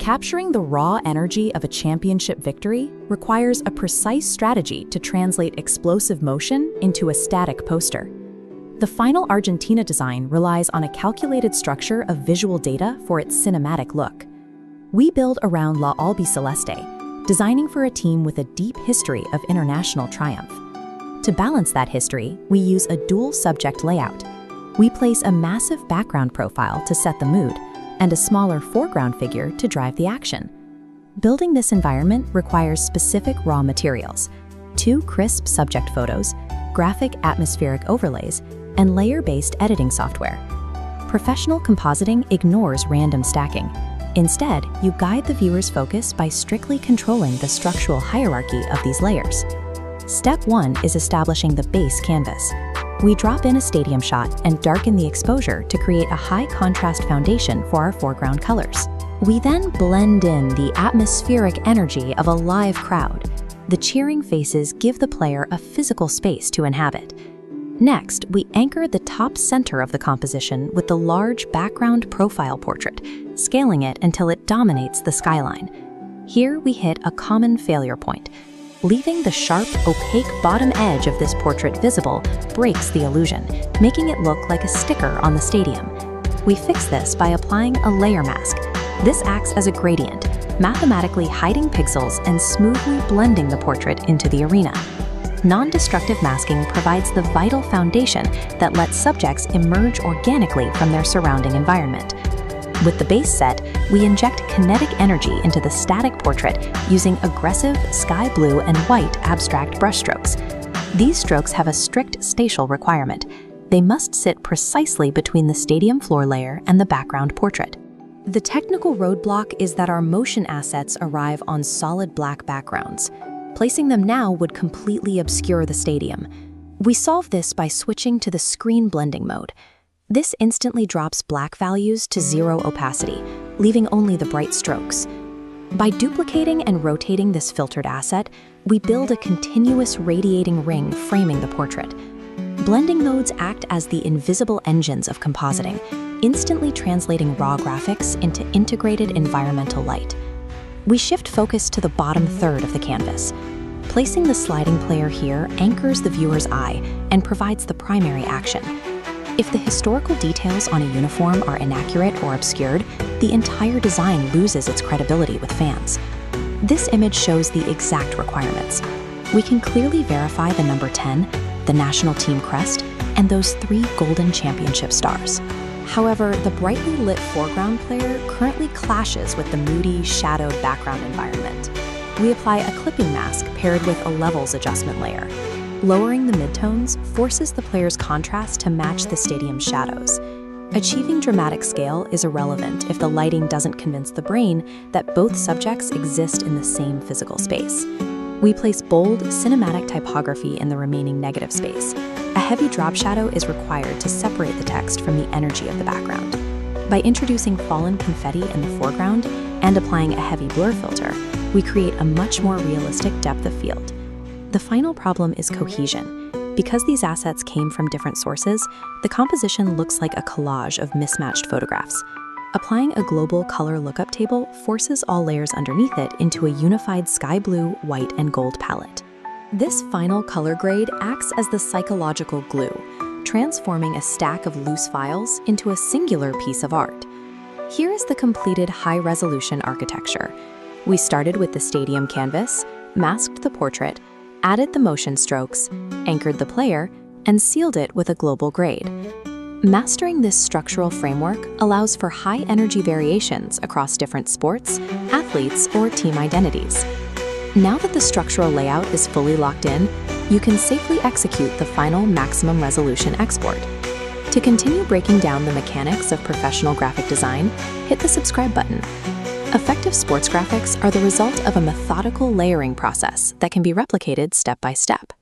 Capturing the raw energy of a championship victory requires a precise strategy to translate explosive motion into a static poster. The final Argentina design relies on a calculated structure of visual data for its cinematic look. We build around La Albiceleste, designing for a team with a deep history of international triumph. To balance that history, we use a dual-subject layout. We place a massive background profile to set the mood, and a smaller foreground figure to drive the action. Building this environment requires specific raw materials: 2 crisp subject photos, graphic atmospheric overlays, and layer-based editing software. Professional compositing ignores random stacking. Instead, you guide the viewer's focus by strictly controlling the structural hierarchy of these layers. Step 1 is establishing the base canvas. We drop in a stadium shot and darken the exposure to create a high-contrast foundation for our foreground colors. We then blend in the atmospheric energy of a live crowd. The cheering faces give the player a physical space to inhabit. Next, we anchor the top center of the composition with the large background profile portrait, scaling it until it dominates the skyline. Here we hit a common failure point. Leaving the sharp, opaque bottom edge of this portrait visible breaks the illusion, making it look like a sticker on the stadium. We fix this by applying a layer mask. This acts as a gradient, mathematically hiding pixels and smoothly blending the portrait into the arena. Non-destructive masking provides the vital foundation that lets subjects emerge organically from their surrounding environment. With the base set, we inject kinetic energy into the static portrait using aggressive sky blue and white abstract brushstrokes. These strokes have a strict spatial requirement. They must sit precisely between the stadium floor layer and the background portrait. The technical roadblock is that our motion assets arrive on solid black backgrounds. Placing them now would completely obscure the stadium. We solve this by switching to the screen blending mode. This instantly drops black values to 0 opacity, leaving only the bright strokes. By duplicating and rotating this filtered asset, we build a continuous radiating ring framing the portrait. Blending modes act as the invisible engines of compositing, instantly translating raw graphics into integrated environmental light. We shift focus to the bottom third of the canvas. Placing the sliding player here anchors the viewer's eye and provides the primary action. If the historical details on a uniform are inaccurate or obscured, the entire design loses its credibility with fans. This image shows the exact requirements. We can clearly verify the number 10, the national team crest, and those 3 golden championship stars. However, the brightly lit foreground player currently clashes with the moody, shadowed background environment. We apply a clipping mask paired with a levels adjustment layer. Lowering the midtones forces the player's contrast to match the stadium's shadows. Achieving dramatic scale is irrelevant if the lighting doesn't convince the brain that both subjects exist in the same physical space. We place bold, cinematic typography in the remaining negative space. A heavy drop shadow is required to separate the text from the energy of the background. By introducing fallen confetti in the foreground and applying a heavy blur filter, we create a much more realistic depth of field. The final problem is cohesion. Because these assets came from different sources, the composition looks like a collage of mismatched photographs. Applying a global color lookup table forces all layers underneath it into a unified sky blue, white, and gold palette. This final color grade acts as the psychological glue, transforming a stack of loose files into a singular piece of art. Here is the completed high-resolution architecture. We started with the stadium canvas, masked the portrait, added the motion strokes, anchored the player, and sealed it with a global grade. Mastering this structural framework allows for high-energy variations across different sports, athletes, or team identities. Now that the structural layout is fully locked in, you can safely execute the final maximum resolution export. To continue breaking down the mechanics of professional graphic design, hit the subscribe button. Effective sports graphics are the result of a methodical layering process that can be replicated step by step.